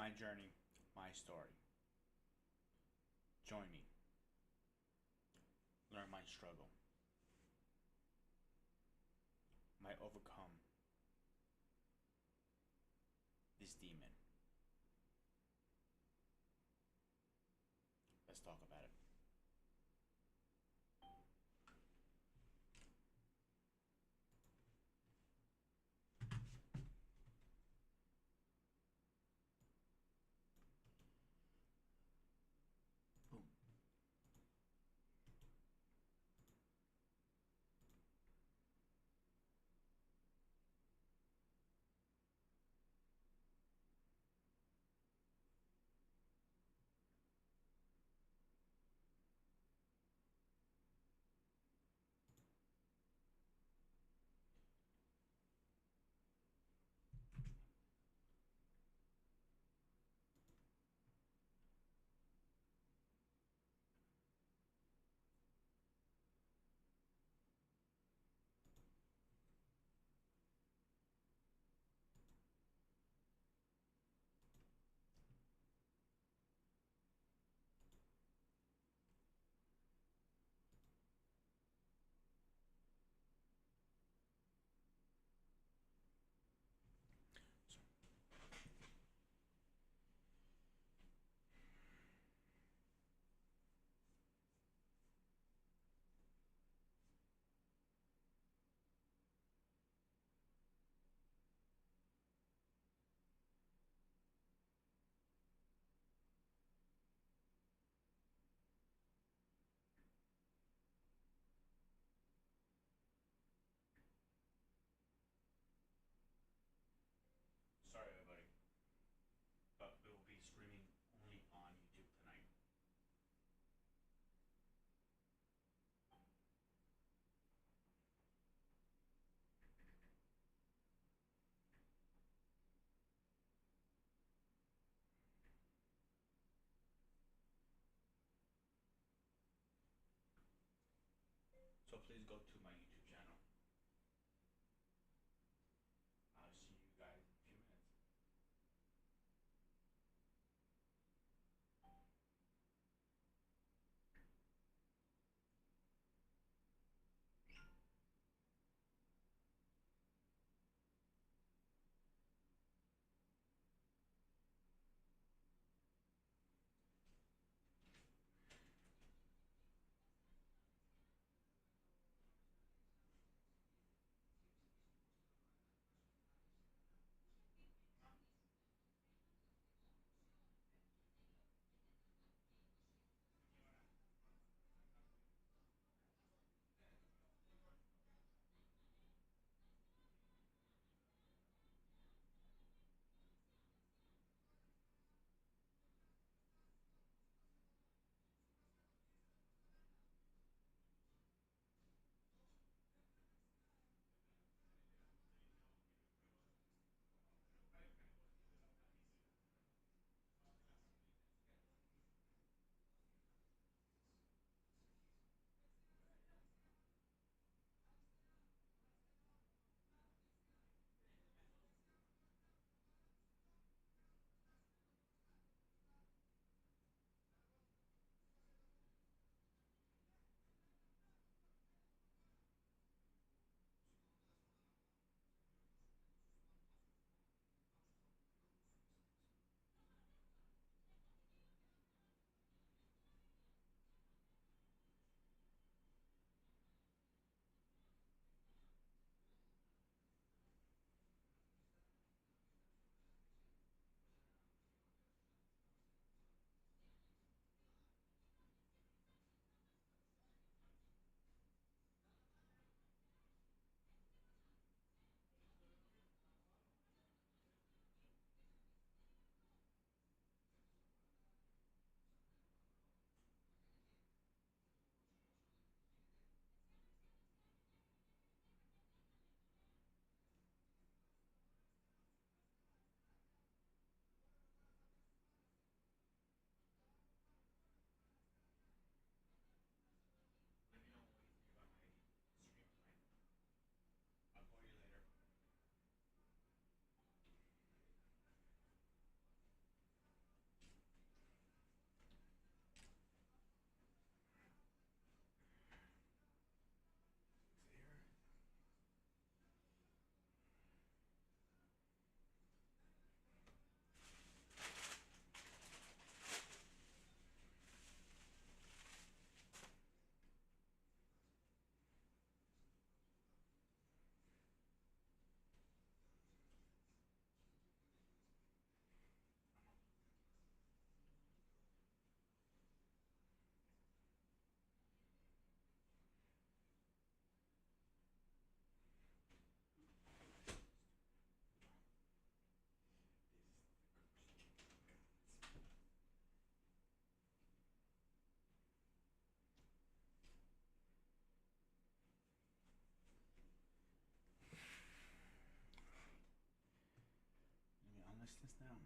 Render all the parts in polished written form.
my journey, my story. Join me. Learn my struggle. Might overcome this demon. Let's talk about it. Boom. So, sorry, everybody, but we will be streaming only on YouTube tonight. So please go to my YouTube channel. I'll see you guys in a few minutes. twist this down.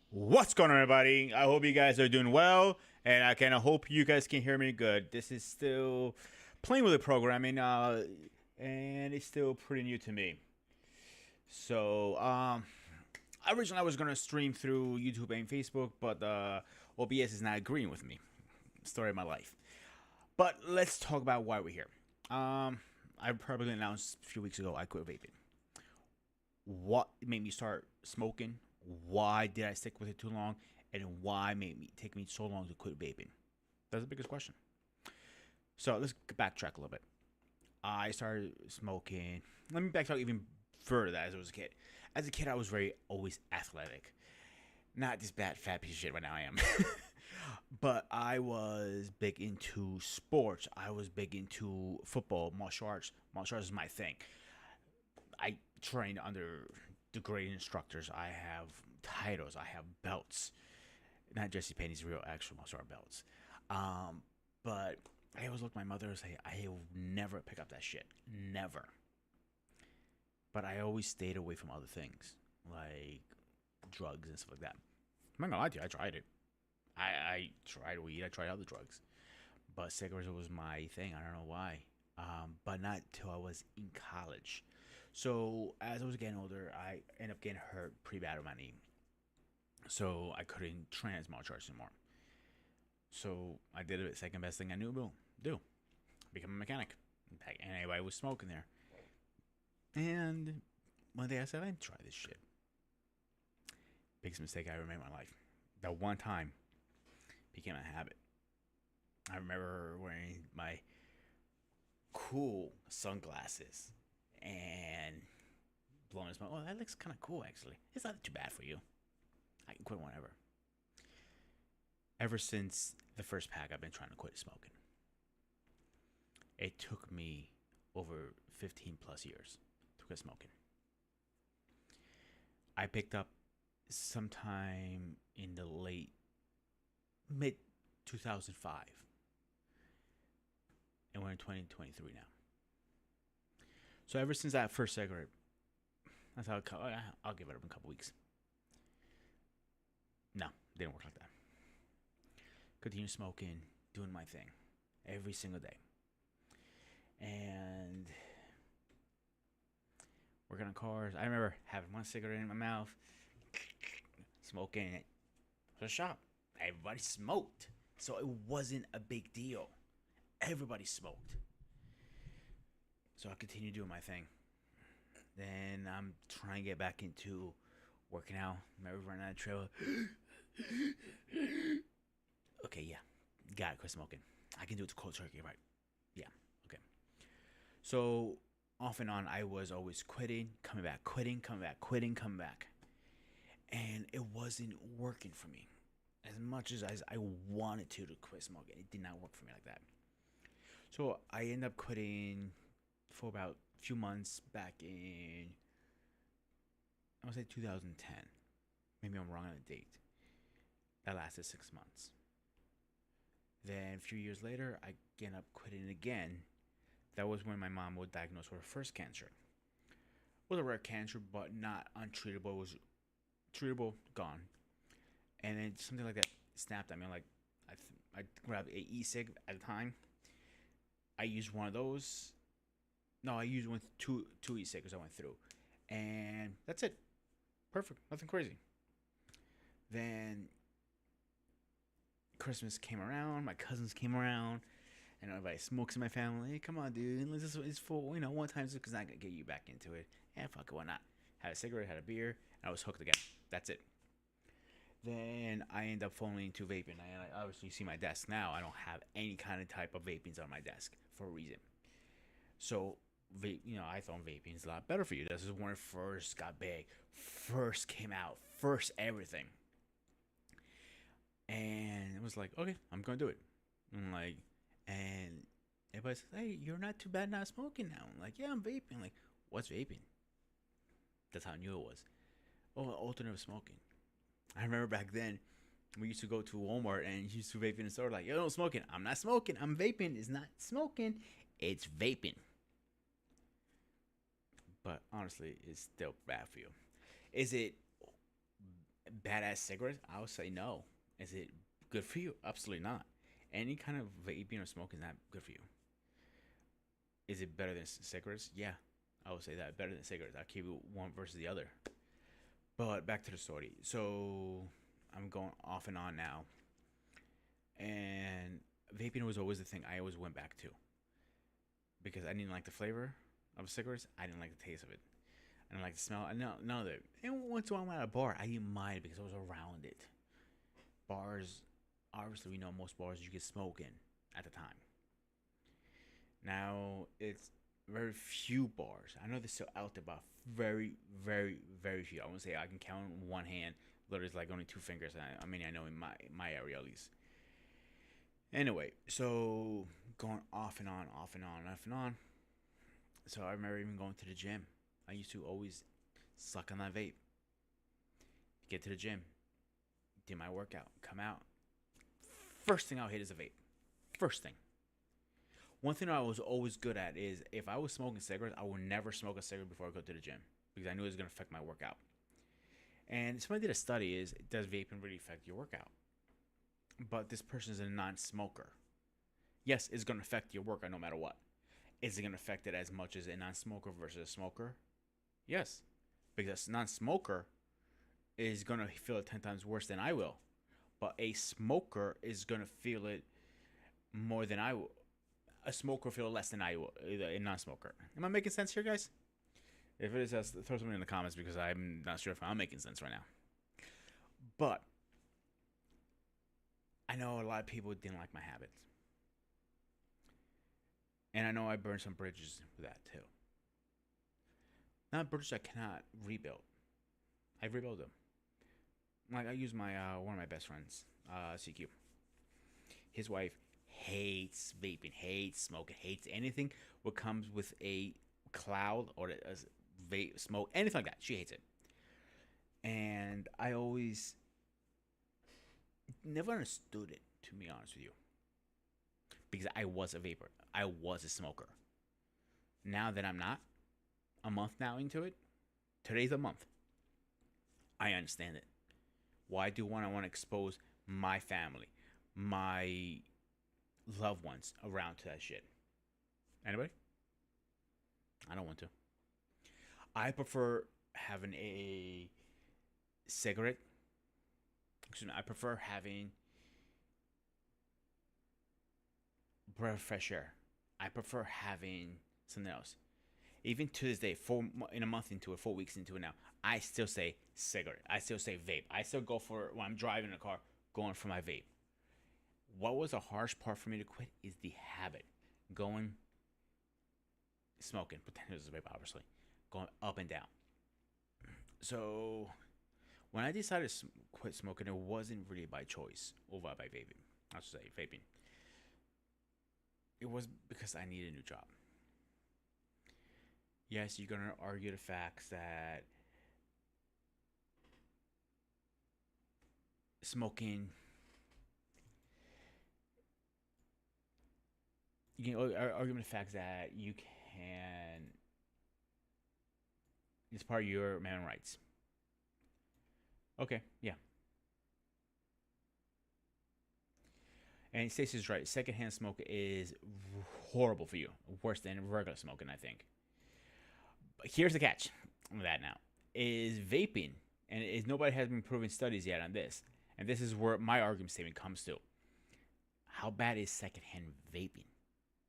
What's going on, everybody? I hope you guys are doing well, and I kind of hope you guys can hear me good. This is still playing with the programming, and it's still pretty new to me. So, originally I was gonna stream through YouTube and Facebook, but OBS is not agreeing with me. Story of my life. But let's talk about why we're here. I probably announced a few weeks ago I quit vaping. What made me start smoking? Why did I stick with it too long? And why made me take me so long to quit vaping? That's the biggest question. So let's backtrack a little bit. I started smoking. Let me backtrack even further as I was a kid. As a kid, I was very always athletic. Not this bad fat piece of shit right now I am. But I was big into sports. I was big into football, martial arts. Martial arts is my thing. I trained under the great instructors. I have titles. I have belts. Not Jesse Penny's real actual martial art belts. But I always look at my mother and say, I will never pick up that shit. Never. But I always stayed away from other things, like drugs and stuff like that. I'm not gonna lie to you, I tried it. I tried weed, I tried other drugs. But cigarettes was my thing. I don't know why. But not till I was in college. So as I was getting older, I ended up getting hurt pretty bad on my knee. So I couldn't train as martial arts anymore. So I did the second best thing I knew to do. Become a mechanic. And anybody was smoking there. And one day I said, I'd try this shit. Biggest mistake I ever made in my life. That one time became a habit. I remember wearing my cool sunglasses and blowing smoke. Oh, that looks kind of cool, actually. It's not too bad for you. I can quit whenever. Ever since the first pack, I've been trying to quit smoking. It took me over 15 plus years to quit smoking. I picked up sometime in the mid 2005. And we're in 2023 now. So ever since that first cigarette, I thought I'll give it up in a couple weeks. No, didn't work like that. Continue smoking, doing my thing every single day. And working on cars. I remember having one cigarette in my mouth, smoking it. It was a shop. Everybody smoked. So it wasn't a big deal. Everybody smoked. So I continued doing my thing. Then I'm trying to get back into working out. Remember running on the trail. Okay, yeah. Got it, quit smoking. I can do it to cold turkey, right? Yeah, okay. So off and on, I was always quitting, coming back, quitting, coming back, quitting, coming back. And it wasn't working for me. As much as I wanted to quit smoking, it did not work for me like that. So I ended up quitting for about a few months back in, I would say 2010. Maybe I'm wrong on the date. That lasted 6 months. Then a few years later, I ended up quitting again. That was when my mom was diagnosed with her first cancer. It was a rare cancer, but not untreatable. It was treatable, gone. And then something like that snapped at me. Like I grabbed a e-cig at a time. I used one of those. No, I used two e-cigs I went through, and that's it. Perfect, nothing crazy. Then Christmas came around. My cousins came around, and everybody smokes in my family. Hey, come on, dude. It's full. One time it's not gonna get you back into it. Yeah, fuck it, why not? Had a cigarette, had a beer, and I was hooked again. That's it. Then I end up falling into vaping. I obviously see my desk now. I don't have any kind of type of vapings on my desk for a reason. So, I thought vaping is a lot better for you. This is when it first got big, first came out, first everything. And it was like, okay, I'm gonna do it. I'm like, and everybody says, hey, you're not too bad not smoking now. I'm like, yeah, I'm vaping. I'm like, what's vaping? That's how I knew it was. Oh, alternative smoking. I remember back then we used to go to Walmart and used to vape in the store. Like, yo, no smoking. I'm not smoking. I'm vaping. It's not smoking. It's vaping. But honestly, it's still bad for you. Is it badass cigarettes? I would say no. Is it good for you? Absolutely not. Any kind of vaping or smoking is not good for you. Is it better than cigarettes? Yeah, I would say that better than cigarettes. I'll keep it one versus the other. But back to the story. So I'm going off and on now, and vaping was always the thing I always went back to because I didn't like the flavor of cigarettes. I didn't like the taste of it. I didn't like the smell. None of it. And once in a while I'm at a bar, I didn't mind because I was around it. Bars, obviously, we know most bars you can smoke in at the time. Now it's very few bars. I know they're still out there, but very, very, very few. I want to say I can count on one hand. Literally, it's like only two fingers. I mean, I know in my area at least. Anyway, so going off and on, off and on, off and on. So I remember even going to the gym. I used to always suck on that vape. Get to the gym, do my workout, come out. First thing I'll hit is a vape. First thing. One thing I was always good at is if I was smoking cigarettes, I would never smoke a cigarette before I go to the gym because I knew it was going to affect my workout. And somebody did a study is, does vaping really affect your workout? But this person is a non-smoker. Yes, it's going to affect your workout no matter what. Is it going to affect it as much as a non-smoker versus a smoker? Yes, because a non-smoker is going to feel it 10 times worse than I will. But a smoker is going to feel it more than I will. A smoker feel less than I will, a non-smoker. Am I making sense here, guys? If it is, throw something in the comments because I'm not sure if I'm making sense right now. But I know a lot of people didn't like my habits. And I know I burned some bridges with that too. Not bridges I cannot rebuild. I rebuild them. Like I use my one of my best friends, CQ. His wife hates vaping, hates smoking, hates anything what comes with a cloud or a vape, smoke, anything like that. She hates it. And I always never understood it, to be honest with you. Because I was a vapor. I was a smoker. Now that I'm not, a month now into it, today's a month. I understand it. Why do I want to expose my family, my loved ones around to that shit? Anybody? I don't want to. I prefer having a cigarette. Excuse me. I prefer having breath of fresh air. I prefer having something else. Even to this day, in a month into it, 4 weeks into it now, I still say cigarette. I still say vape. I still go for when I'm driving a car, going for my vape. What was a harsh part for me to quit is the habit. Going, smoking, pretend it was a vape, obviously. Going up and down. So, when I decided to quit smoking, it wasn't really by choice over by vaping. I should say vaping. It was because I needed a new job. Yes, you're going to argue the facts that smoking, you can argue the facts that you can, it's part of your man rights. Okay, yeah. And Stacey's right. Secondhand smoke is horrible for you. Worse than regular smoking, I think. But here's the catch on that now. Is vaping, and nobody has been proven studies yet on this. And this is where my argument statement comes to. How bad is secondhand vaping?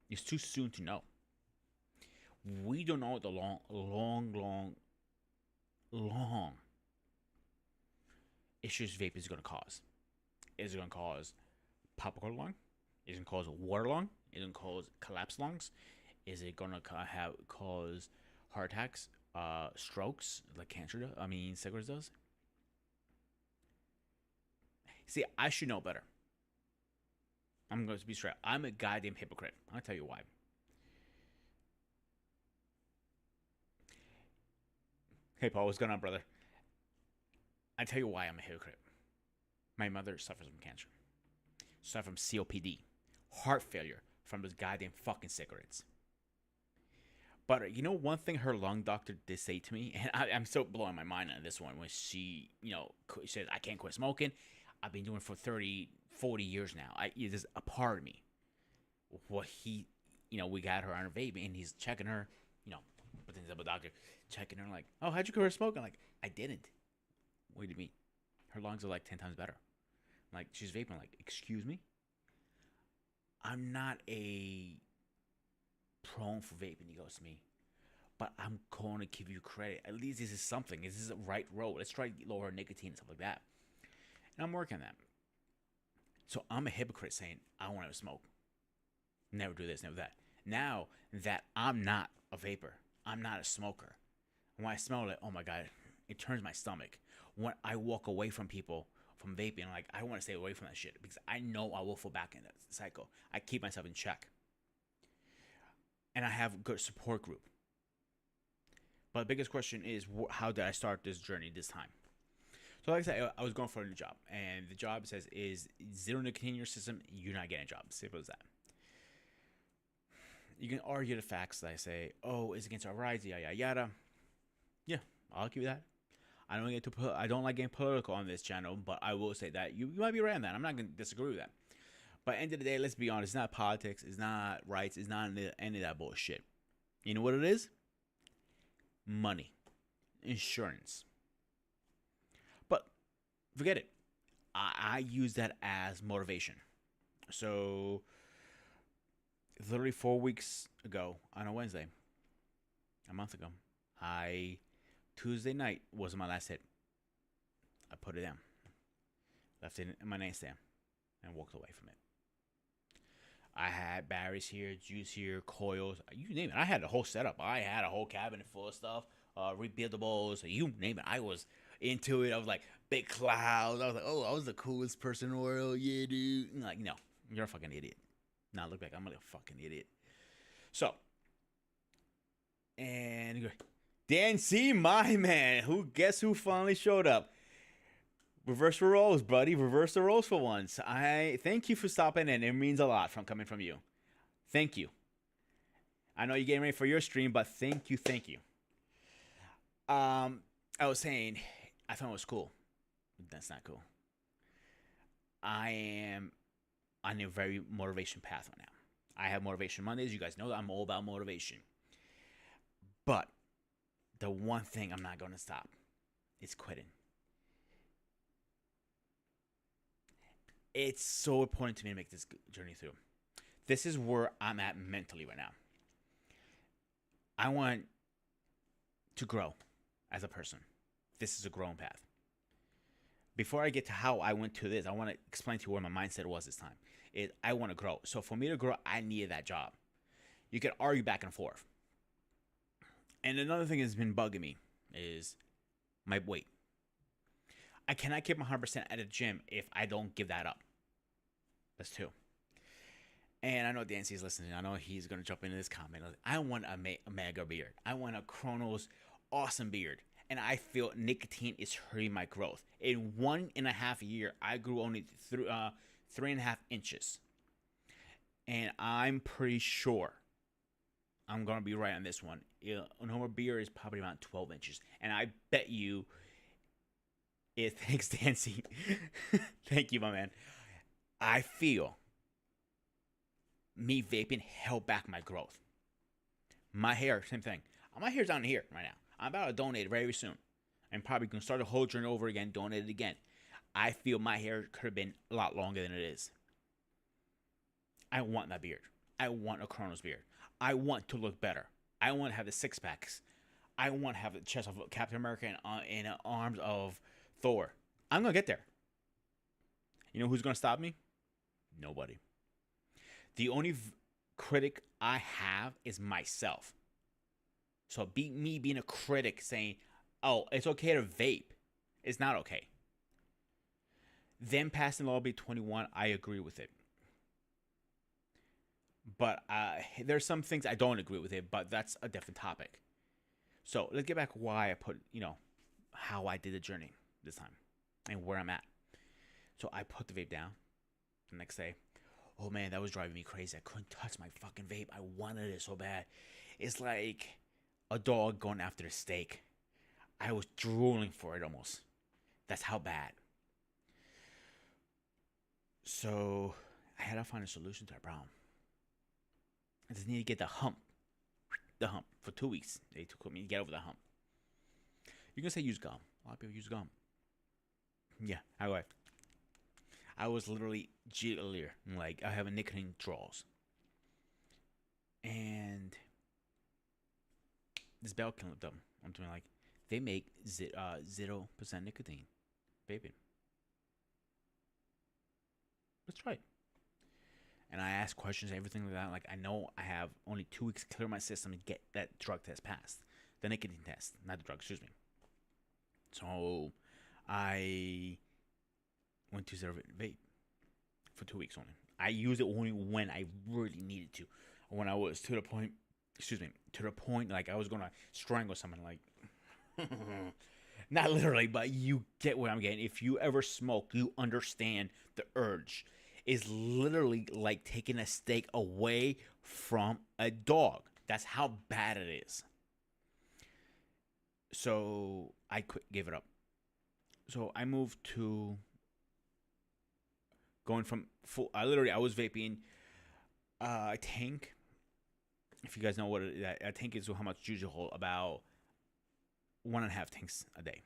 It's too soon to know. We don't know what the long issues vape is going to cause. Is it going to cause popcorn lung? Is it going to cause water lung? Is it going to cause collapsed lungs? Is it going to cause heart attacks, strokes, like cancer does? I mean, cigarettes does? See, I should know better. I'm going to be straight. I'm a goddamn hypocrite. I'll tell you why. Hey, Paul, what's going on, brother? I tell you why I'm a hypocrite. My mother suffers from cancer. Suffers from COPD, heart failure from those goddamn fucking cigarettes. But you know one thing her lung doctor did say to me, and I'm still blowing my mind on this one when she, said, I can't quit smoking. I've been doing it for 30, 40 years now. It is a part of me. What he, we got her on her vape, and he's checking her, with the double doctor, checking her like, oh, how'd you quit smoking? Like, I didn't. What do you mean? Her lungs are like 10 times better. Like, she's vaping. Like, excuse me? I'm not a prone for vaping, he goes to me. But I'm going to give you credit. At least this is something. This is the right road. Let's try to lower nicotine and stuff like that. And I'm working on that. So I'm a hypocrite saying, I don't want to smoke. Never do this, never that. Now that I'm not a vapor, I'm not a smoker. When I smell it, oh my God, it turns my stomach. When I walk away from people, from vaping, like, I want to stay away from that shit because I know I will fall back in that cycle. I keep myself in check. And I have a good support group. But the biggest question is, how did I start this journey this time? So like I said, I was going for a new job. And the job says, is zero nicotine in your system, you're not getting a job. Simple as that. You can argue the facts that I say, oh, it's against our rights, yada, yada, yada. Yeah, I'll give you that. I don't like getting political on this channel, but I will say that you might be right on that. I'm not going to disagree with that. But at the end of the day, let's be honest. It's not politics. It's not rights. It's not any of that bullshit. You know what it is? Money. Insurance. But forget it. I use that as motivation. So literally 4 weeks ago on a Wednesday, a month ago, Tuesday night was my last hit. I put it down, left it in my nightstand, and walked away from it. I had batteries here, juice here, coils, you name it. I had a whole setup. I had a whole cabinet full of stuff, rebuildables, you name it. I was into it. I was like, big clouds. I was like, oh, I was the coolest person in the world. Yeah, dude. And like, no, you're a fucking idiot. Now look back, I'm a fucking idiot. So, and Dan C, my man, guess who finally showed up? Reverse the roles, buddy. Reverse the roles for once. I thank you for stopping in. It means a lot coming from you. Thank you. I know you're getting ready for your stream, but thank you. I was saying, I thought it was cool. That's not cool. I am on a very motivation path right now. I have Motivation Mondays. You guys know that I'm all about motivation. But the one thing I'm not going to stop is quitting. It's so important to me to make this journey through. This is where I'm at mentally right now. I want to grow as a person. This is a growing path. Before I get to how I went to this, I want to explain to you where my mindset was this time. I want to grow. So for me to grow, I needed that job. You can argue back and forth. And another thing that's been bugging me is my weight. I cannot keep 100% at the gym if I don't give that up. That's two. And I know Dancy is listening. I know he's going to jump into this comment. I want a mega beard. I want a Chronos awesome beard. And I feel nicotine is hurting my growth. In 1.5 years, I grew only 3.5 inches. And I'm pretty sure I'm going to be right on this one. A normal beard is probably around 12 inches. And I bet you, thanks, Dancy. Thank you, my man. I feel me vaping held back my growth. My hair, same thing. My hair's down here right now. I'm about to donate it very soon. I'm probably going to start a whole journey over again, donate it again. I feel my hair could have been a lot longer than it is. I want that beard. I want a Chronos beard. I want to look better. I want to have the six packs. I want to have the chest of Captain America and the arms of Thor. I'm going to get there. You know who's going to stop me? Nobody. The only critic I have is myself. So me being a critic saying, oh, it's okay to vape. It's not okay. Them passing law be 21, I agree with it. But there's some things I don't agree with it, but that's a different topic. So let's get back why I put, how I did the journey this time and where I'm at. So I put the vape down the next day. Oh man, that was driving me crazy. I couldn't touch my fucking vape. I wanted it so bad. It's like a dog going after a steak. I was drooling for it almost. That's how bad. So I had to find a solution to that problem. I just need to get the hump for 2 weeks. They took me to get over the hump. You can say use gum. A lot of people use gum. Yeah, I was literally jiggler. Like, I have a nicotine draws. And this bell can lift up. I'm doing like, they make 0% nicotine vaping. Let's try it. And I ask questions and everything like that. Like, I know I have only 2 weeks to clear my system and get that drug test passed. The nicotine test, not the drug, excuse me. So I went to zero vape for 2 weeks only. I used it only when I really needed to. When I was to the point like I was gonna strangle someone. Like, not literally, but you get what I'm getting. If you ever smoke, you understand the urge. Is literally like taking a steak away from a dog. That's how bad it is. So I gave it up. So I moved to going from full. I was vaping a tank. If you guys know what a tank is, how much juice you hold, about 1.5 tanks a day.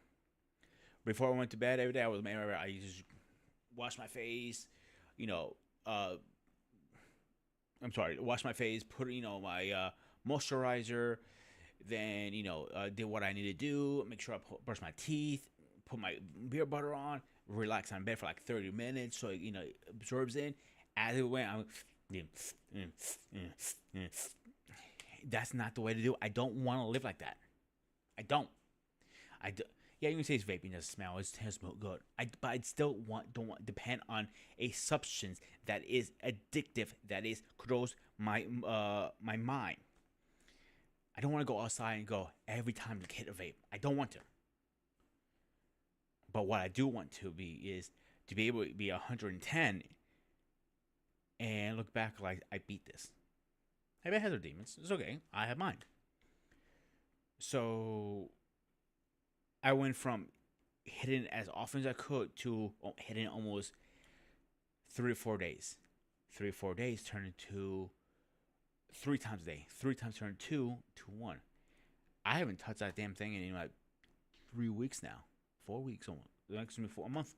Before I went to bed every day, I used to wash my face. Wash my face, put my moisturizer, then did what I need to do, make sure I brush my teeth, put my beer butter on, relax on bed for like 30 minutes so it absorbs in. As it went, that's not the way to do it. I don't want to live like that. I don't. Yeah, you can say it's vaping doesn't smell. It smells good. But I still don't want depend on a substance that is addictive, that is controls my my mind. I don't want to go outside and go every time to hit a vape. I don't want to. But what I do want to be is to be able to be 110 and look back like I beat this. Everybody has their demons. It's okay. I have mine. So I went from hitting as often as I could to hitting almost 3 or 4 days. 3 or 4 days turned into 3 times a day. 3 times turned 2 to 1. I haven't touched that damn thing in like 3 weeks now. 4 weeks almost. Excuse me, for a month.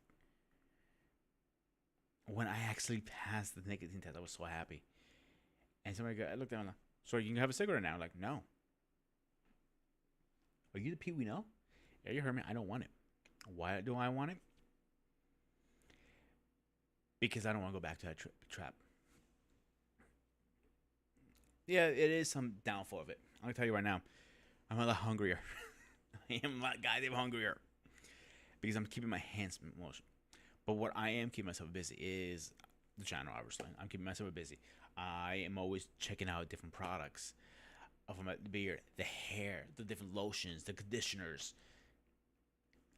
When I actually passed the nicotine test, I was so happy. And I looked down, like, so you can have a cigarette now? I'm like, no. Are you the Pete we know? Yeah, you heard me. I don't want it. Why do I want it? Because I don't want to go back to that trap. Yeah, it is some downfall of it. I'm going to tell you right now. I'm a lot hungrier. I am a lot goddamn hungrier. Because I'm keeping my hands motion. But what I am keeping myself busy is the channel, obviously. I'm keeping myself busy. I am always checking out different products of my beard, the hair, the different lotions, the conditioners.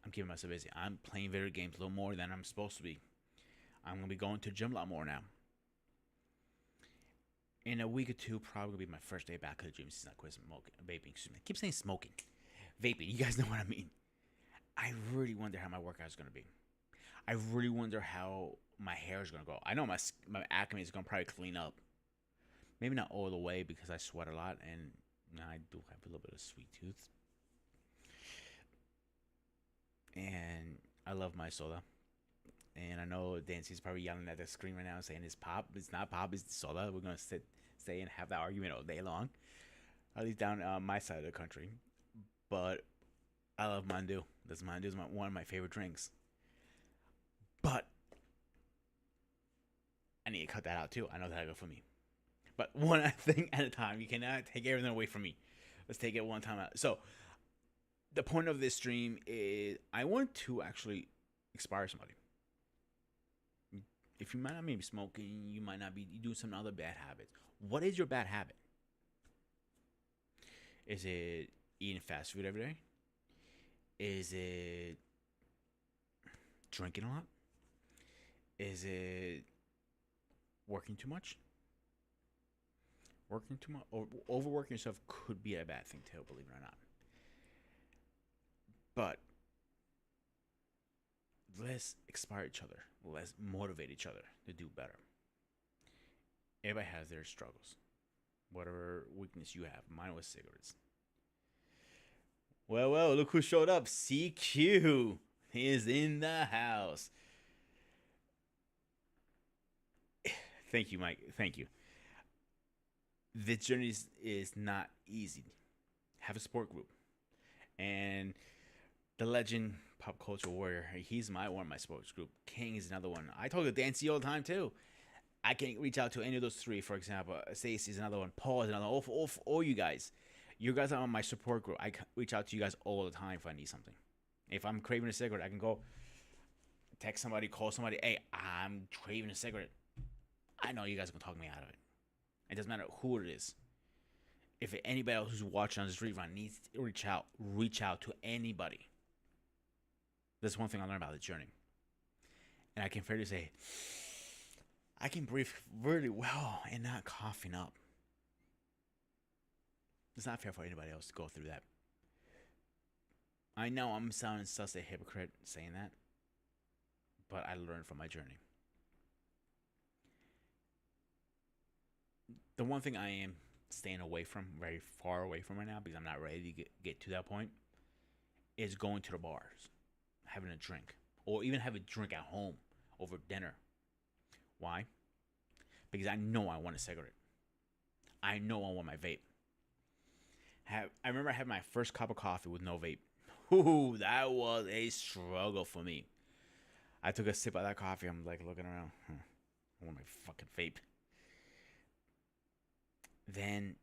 I'm keeping myself busy. I'm playing video games a little more than I'm supposed to be. I'm going to be going to the gym a lot more now. In a week or two, probably going to be my first day back at the gym since I quit smoking, vaping. Excuse me. I keep saying smoking. Vaping. You guys know what I mean. I really wonder how my workout is going to be. I really wonder how my hair is going to go. I know my acne is going to probably clean up. Maybe not all the way because I sweat a lot and I do have a little bit of sweet tooth. And I love my soda. And I know Dancy's probably yelling at the screen right now saying it's pop. It's not pop, it's soda. We're going to stay and have that argument all day long. At least down my side of the country. But I love Mountain Dew. Mountain Dew is one of my favorite drinks. But I need to cut that out too. I know that'll go for me. But one thing at a time. You cannot take everything away from me. Let's take it one time out. So the point of this stream is I want to actually inspire somebody. if you might not be smoking, you might not be doing some other bad habits. What is your bad habit? Is it eating fast food every day? Is it drinking a lot? Is it working too much? Working too much or overworking yourself could be a bad thing too, believe it or not. But let's inspire each other. Let's motivate each other to do better. Everybody has their struggles. Whatever weakness you have. Mine was cigarettes. Well, look who showed up. CQ is in the house. Thank you, Mike. Thank you. The journey is not easy. Have a support group. And the legend pop culture warrior, he's one of my sports group. King is another one. I talk to Dancy all the time too. I can reach out to any of those three. For example, Stacey's another one. Paul is another one. All you guys. You guys are on my support group. I reach out to you guys all the time if I need something. If I'm craving a cigarette, I can go text somebody, call somebody. Hey, I'm craving a cigarette. I know you guys can talk me out of it. It doesn't matter who it is. If anybody else who's watching on this rerun needs to reach out to anybody. That's one thing I learned about the journey. And I can fairly say, I can breathe really well and not coughing up. It's not fair for anybody else to go through that. I know I'm sounding such a hypocrite saying that, but I learned from my journey. The one thing I am staying away from, very far away from right now, because I'm not ready to get to that point, is going to the bars, having a drink, or even have a drink at home over dinner. Why? Because I know I want a cigarette. I know I want my vape. I remember I had my first cup of coffee with no vape. Ooh, that was a struggle for me. I took a sip of that coffee. I'm like looking around. I want my fucking vape. Then,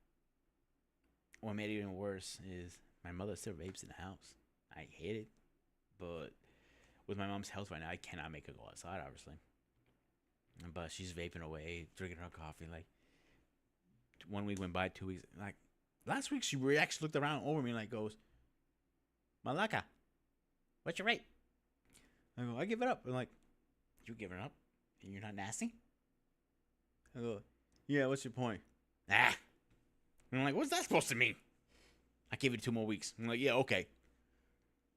what made it even worse is my mother still vapes in the house. I hate it, but with my mom's health right now, I cannot make her go outside, obviously. But she's vaping away, drinking her coffee. Like 1 week went by, 2 weeks. Like last week, she actually looked around over me and like goes, "Malaka, what's your rate?" I go, "I give it up." I'm like, "You giving it up? And you're not nasty?" I go, "Yeah, what's your point?" And I'm like, "What's that supposed to mean?" I gave it 2 more weeks. I'm like, "Yeah, okay."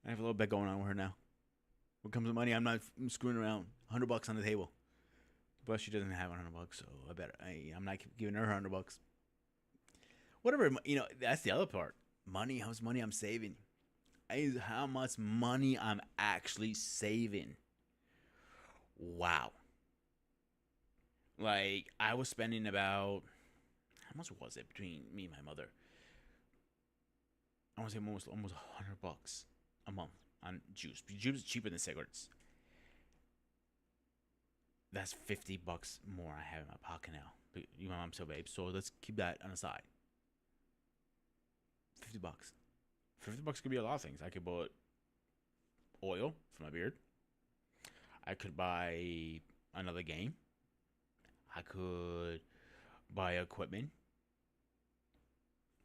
I have a little bit going on with her now. When it comes to money, I'm screwing around. $100 on the table. But she doesn't have $100, so I'm not giving her $100. Whatever, that's the other part. Money, how much money I'm saving. How much money I'm actually saving. Wow. Like, I was spending about, how much was it between me and my mother? I want to say almost $100 a month on juice. Juice is cheaper than cigarettes. That's $50 more I have in my pocket now. My mom still vapes, so let's keep that on the side. $50. $50 could be a lot of things. I could buy oil for my beard. I could buy another game. I could buy equipment.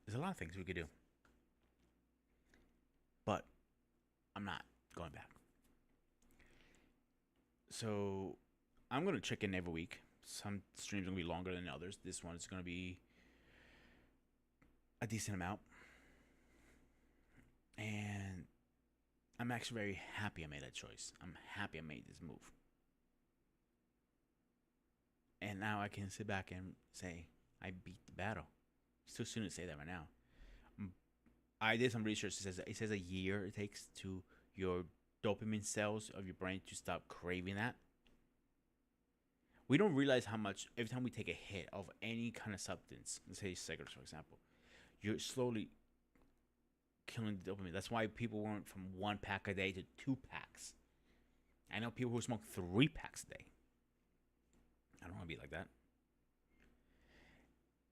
There's a lot of things we could do. But I'm not going back. So I'm going to check in every week. Some streams are going to be longer than others. This one is going to be a decent amount. And I'm actually very happy I made that choice. I'm happy I made this move. And now I can sit back and say, I beat the battle. It's too soon to say that right now. I did some research. It says a year it takes to your dopamine cells of your brain to stop craving that. We don't realize how much, every time we take a hit of any kind of substance, let's say cigarettes, for example, you're slowly killing the dopamine. That's why people went from 1 pack a day to 2 packs. I know people who smoke 3 packs a day. I don't want to be like that.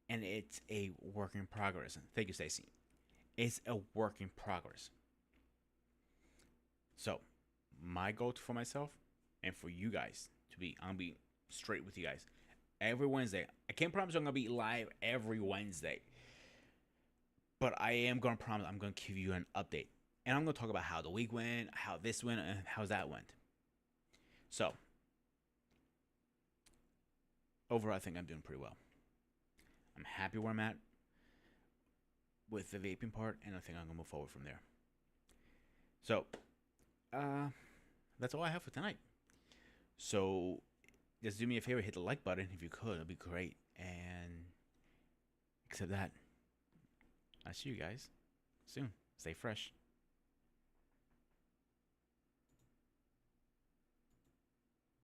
And it's a work in progress. Thank you, Stacey. It's a work in progress. So, my goal for myself and for you guys to be, I'm being straight with you guys. Every Wednesday. I can't promise I'm gonna be live every Wednesday, but I am gonna promise I'm gonna give you an update, and I'm gonna talk about how the week went, how this went, and how that went. So overall, I think I'm doing pretty well. I'm happy where I'm at with the vaping part, and I think I'm gonna move forward from there. So that's all I have for tonight. So just do me a favor, hit the like button if you could. It'd be great. And except that, I'll see you guys soon. Stay fresh.